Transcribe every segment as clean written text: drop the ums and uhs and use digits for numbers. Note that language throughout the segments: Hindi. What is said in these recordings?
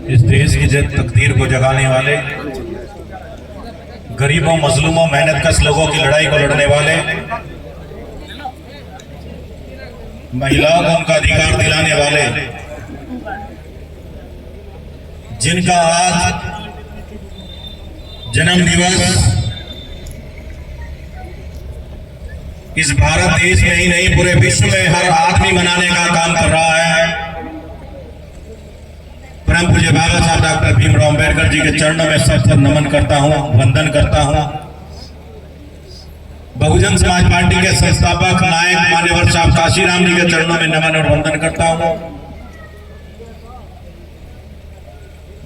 इस देश की तकदीर को जगाने वाले, गरीबों, मजलूमों, मेहनतकश लोगों की लड़ाई को लड़ने वाले, महिलाओं को उनका अधिकार दिलाने वाले, जिनका आज जन्म दिवस इस भारत देश में ही नहीं पूरे विश्व में हर आदमी मनाने का काम कर रहा है। परम पूज्य बाबा साहब डॉक्टर भीमराव अंबेडकर जी के चरणों में सबसे नमन करता हूं, वंदन करता हूं। बहुजन समाज पार्टी के संस्थापक नायक मान्यवर साहब काशीराम जी के चरणों में नमन और वंदन करता हूं।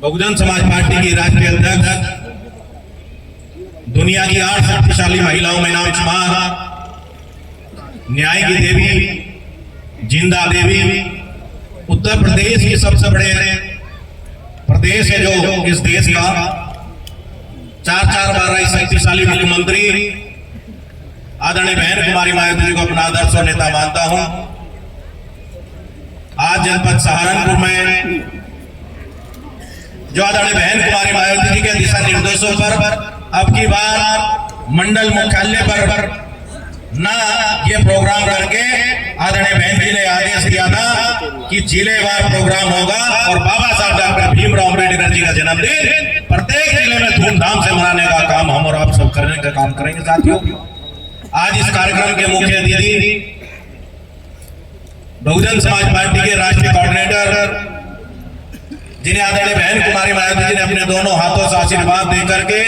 बहुजन समाज पार्टी की राष्ट्रीय अध्यक्ष, दुनिया की 8 शक्तिशाली महिलाओं में नाम शुमार, न्याय की देवी, जिंदा देवी, उत्तर प्रदेश के सबसे बड़े प्रदेश है जो इस देश का 4 बार शक्तिशाली मुख्यमंत्री आदरणीय बहन कुमारी मायावती जी को अपना आदर्श और नेता मानता हूं। आज जनपद सहारनपुर में जो आदरणीय बहन कुमारी मायावती जी के दिशा निर्देशों पर अब की बार मंडल मुख्यालय पर ना ये प्रोग्राम करके आदरणीय बहन जी ने आदेश दिया था कि जिलेवार प्रोग्राम होगा और बाबा साहब डॉक्टर भीमराव अंबेडकर जी का जन्मदिन प्रत्येक जिले में धूमधाम से मनाने का काम हम और आप सब करने का काम करेंगे। साथियों, आज इस कार्यक्रम के मुख्य अतिथि बहुजन समाज पार्टी के राष्ट्रीय कोऑर्डिनेटर, जिन्हें आदरणीय बहन कुमारी मायावती जी ने अपने दोनों हाथों से आशीर्वाद दे करके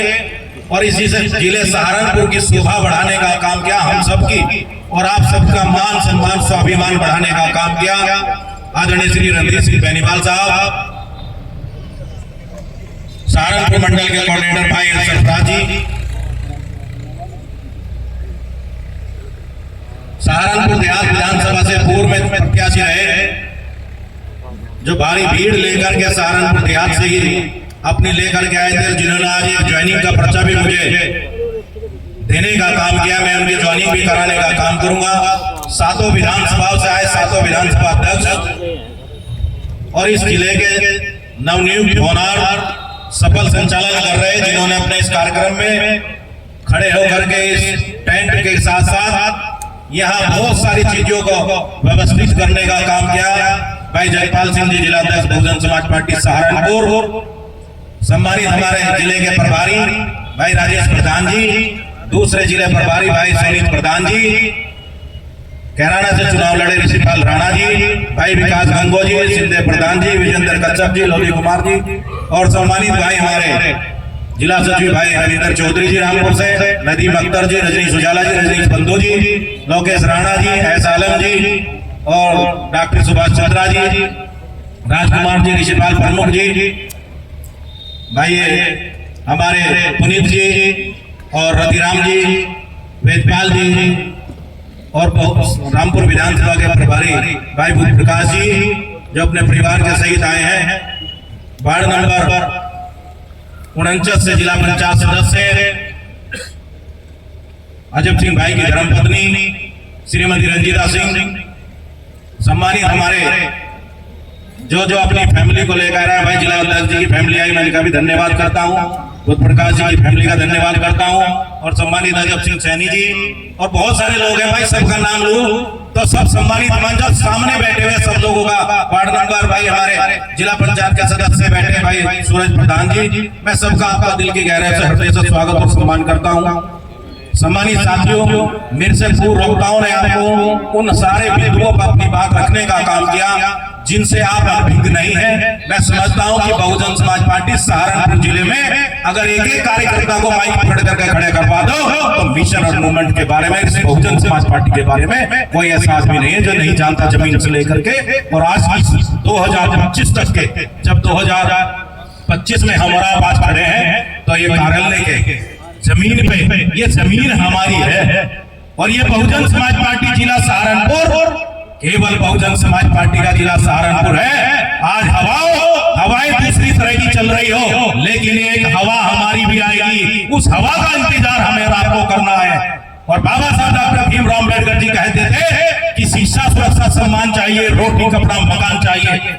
और इसी से जिले सहारनपुर की शोभा बढ़ाने का काम किया, हम सबकी और आप सबका मान सम्मान स्वाभिमान बढ़ाने का काम किया। आदरणीय श्री रणधीर सिंह बेनीवाल साहब, सहारनपुर मंडल के कोऑर्डिनेटर भाई सरफराज जी, सहारनपुर देहात विधानसभा से पूर्व में प्रत्याशी रहे, जो भारी भीड़ लेकर के सहारनपुर देहात से ही अपनी लेकर के आए थे, जिन्होंने आज एक ज्वाइनिंग का पर्चा भी मुझे देने का काम किया। मैं उनकी ज्वाइनिंग भी कराने का काम करूंगा। 7 विधानसभाओं से आए 7 विधानसभा अध्यक्ष और इस जिले के नवनियुक्त होनहार सफल संचालन कर रहे, जिन्होंने अपने इस कार्यक्रम में खड़े होकर के इस टेंट के साथ साथ यहाँ बहुत सारी चीजों को व्यवस्थित करने का काम किया। भाई जयपाल सिंह जी, जिला अध्यक्ष बहुजन समाज पार्टी सहारनपुर, सम्मानित हमारे जिले के प्रभारी भाई राजेश प्रधान जी, दूसरे जिले प्रभारी भाई सुनीत प्रधान जी, कैराना से चुनाव लड़े ऋषिपाल राणा जी, भाई विकास गंगो जी, सिंधे प्रधान जी, विजेंद्र कच्छप जी, लोधी कुमार जी, और सम्मानित भाई हमारे जिला सचिव भाई रविंदर चौधरी जी रामपुर से, नदीम अख्तर जी, रजनीश उजाला जी, रजनीश बंधु जी, लोकेश राणा जी, एस आलम जी और डॉक्टर सुभाष चंद्रा जी, राजकुमार जी, ऋषिपाल प्रमुख जी, भाई हमारे पुनीत जी और रतिराम जी, वेदपाल जी और रामपुर विधानसभा के प्रभारी भाई बुद्ध प्रकाश जी, जो अपने परिवार के सहित आए हैं। वार्ड नंबर 49 से जिला पंचायत सदस्य अजब सिंह भाई की धर्मपत्नी श्रीमती रंजीता सिंह, सम्मानित हमारे जो अपनी फैमिली को लेकर आया, भाई जिला अध्यक्ष जी की फैमिली आई, मैं इनका भी धन्यवाद करता हूं। बुद्ध प्रकाश जी की फैमिली का धन्यवाद करता हूं और सम्मानित अजब सिंह सैनी जी और बहुत सारे लोग हैं। भाई सबका नाम लूं तो सब सम्मानित मंच सामने बैठे हुए सब लोगों का, वार्ड नंबर भाई हमारे जिला पंचायत के सदस्य बैठे भाई सूरज प्रधान जी, मैं सबका आपका दिल की गहराई से हृदय से स्वागत और सम्मान करता हूँ। सम्मानित साथियों, मेरे से पूर्व वक्ताओं ने आपको उन सारे बिंदुओं पर अपनी बात रखने का काम किया जिनसे आप अभिज्ञ नहीं है। मैं समझता हूं कि बहुजन समाज पार्टी सहारनपुर जिले में अगर एक कार्यकर्ता को माइक पकड़ करके खड़े करवा दो तो मिशन और मूवमेंट के बारे में, इस बहुजन समाज पार्टी के बारे में कोई ऐसा आदमी नहीं है जो नहीं जानता जमीन से लेकर के। और आज 2025 तक के, जब 2025 में हम और आप आज खड़े हैं तो ये कार्यालय के जमीन पे, ये जमीन हमारी है और ये बहुजन समाज पार्टी जिला सहारनपुर केवल बहुजन समाज पार्टी का जिला सहारनपुर है। आज हवाएं दूसरी तरह की चल रही हो, लेकिन एक हवा हमारी भी आएगी, उस हवा का इंतजार हमें आपको करना है। और बाबा साहब डॉक्टर भीमराव अंबेडकर जी कहते थे कि शिक्षा, सुरक्षा, सम्मान चाहिए, रोटी, कपड़ा, मकान चाहिए।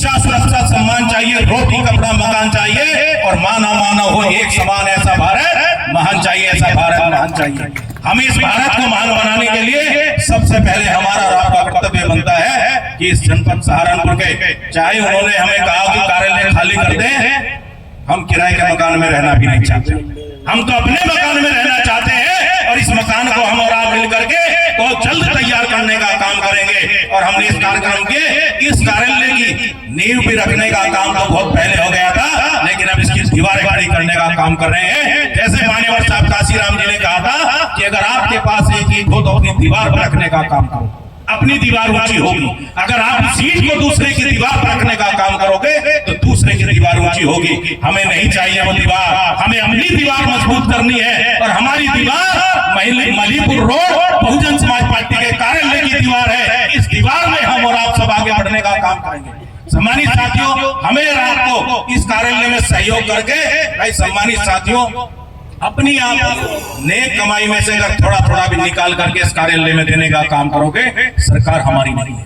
शिक्षा, सुरक्षा, सम्मान चाहिए, रोटी, कपड़ा, मकान चाहिए, और माना मानव हो एक समान ऐसा भारत महान चाहिए, ऐसा भारत महान चाहिए। हम इस भारत को महान बनाने के लिए सबसे पहले हमारा और आपका कर्तव्य बनता है कि इस जनपद सहारनपुर के, चाहे उन्होंने हमें कहा कि कार्यालय खाली कर दें, हम किराए के मकान में रहना भी नहीं चाहते, हम तो अपने मकान में रहना चाहते हैं। और इस मकान को हम और आप मिलकर के बहुत जल्द तैयार करने का काम करेंगे। और हमने इस कार्यक्रम के इस कार्यालय की नींव भी रखने का काम तो बहुत पहले हो गया था, लेकिन अब इसकी दीवारें खड़ी करने का काम कर रहे हैं। जैसे मान्यवर साहब काशीराम जी ने कहा था कि अगर आपके पास एक ईंट हो तो अपनी दीवार पर रखने का काम करो, अपनी दीवार ऊंची होगी। अगर आप सीट को दूसरे की दीवार पर रखने का काम करोगे तो दूसरे की दीवार ऊंची होगी। हमें नहीं चाहिए वो दीवार, हमें अपनी दीवार मजबूत करनी है। और हमारी दीवार मलीपुर रोड बहुजन समाज पार्टी के कार्यालय की दीवार है। इस दीवार में हम और आप सब आगे बढ़ने का काम करेंगे। सम्मानित साथियों, हमें रात को इस कार्यालय में सहयोग करके, भाई सम्मानित साथियों, अपनी आप नेक कमाई में से अगर थोड़ा थोड़ा भी निकाल करके इस कार्यालय में देने का काम करोगे, सरकार हमारी नहीं है।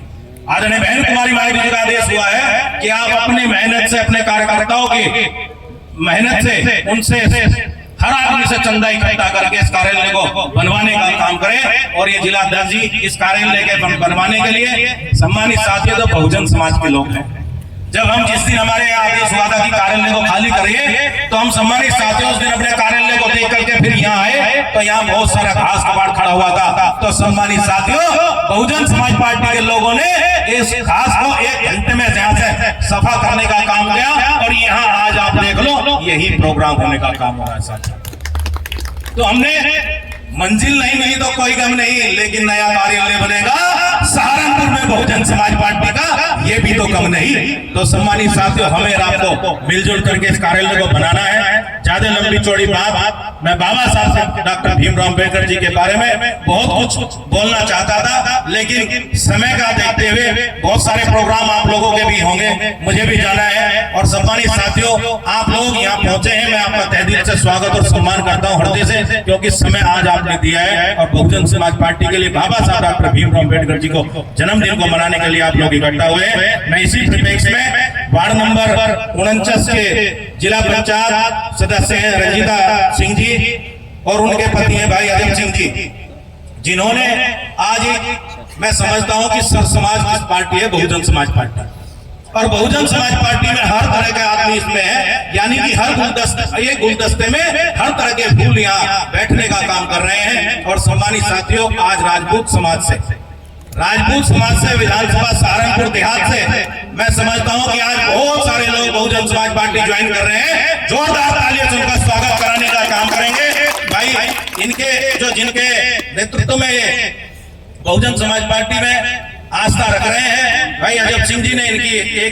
आदरणीय बहन कुमारी माई जी का आदेश हुआ है कि आप अपनी मेहनत से, अपने कार्यकर्ताओं की मेहनत से, उनसे हर आदमी से चंदा इकट्ठा करके इस कार्यालय को बनवाने का काम करें। और ये जिला दर्जी इस कार्यालय के बनवाने के लिए सम्मानित साथियों तो बहुजन समाज के लोग हैं। जब हम जिस दिन हमारे आदेश हुआ था कि कार्यालय को खाली करिए, तो हम सम्मानित साथियों उस दिन अपने कार्यालय को देख करके फिर यहाँ आए तो यहाँ बहुत सारा घास कबाड़ खड़ा हुआ था। तो सम्मानित साथियों, बहुजन समाज पार्टी के लोगों ने इस घास को 1 घंटे में यहाँ से सफा करने का काम किया। और यहाँ आज आप देख लो यही प्रोग्राम होने का काम हो रहा है साथियों। तो हमने मंजिल नहीं मिली तो कोई गम नहीं, लेकिन नया कार्यालय बनेगा सहारनपुर में बहुजन समाज पार्टी का, ये भी तो कम नहीं। तो सम्मानित साथियों, हमें आपको मिलजुल करके इस कार्यालय को बनाना है। ज्यादा लंबी चौड़ी बात मैं बाबा साहब डॉक्टर भीमराव अम्बेडकर जी के बारे में बहुत कुछ बोलना चाहता था, लेकिन समय का देखते हुए बहुत सारे प्रोग्राम आप लोगों के भी होंगे, मुझे भी जाना है। और सम्मानित साथियों, आप लोग यहाँ पहुंचे हैं, मैं आपका तहे दिल से स्वागत और सम्मान करता हूँ हृदय से, क्योंकि समय आज आपने दिया है। और बहुजन समाज पार्टी के लिए बाबा साहब डॉक्टर भीमराव अम्बेडकर जी को जन्मदिन को मनाने के लिए आप लोग इकट्ठा हुए हैं। मैं इसी परिप्रेक्ष्य में वार्ड नंबर 49 के जिला पंचायत सदस्य हैं रंजीता सिंह जी और उनके पति हैं भाई अजय सिंह जी, जिन्होंने आज मैं समझता हूं कि सर समाज की पार्टी है बहुजन समाज पार्टी। और बहुजन समाज पार्टी में हर तरह के आदमी इसमें है, यानी कि हर गुलदस्ते में हर तरह के फूल यहाँ बैठने का काम कर रहे हैं। और सम्मानित साथियों, आज राजपूत समाज से विधानसभा सहारनपुर देहात से मैं समझता हूं कि आज बहुत सारे लोग बहुजन समाज पार्टी ज्वाइन कर रहे हैं। जोरदार तालियों से उनका स्वागत कराने का काम करेंगे। भाई जिनके नेतृत्व में ये बहुजन समाज पार्टी में आस्था रख रहे हैं, भाई अजय सिंह जी ने इनकी एक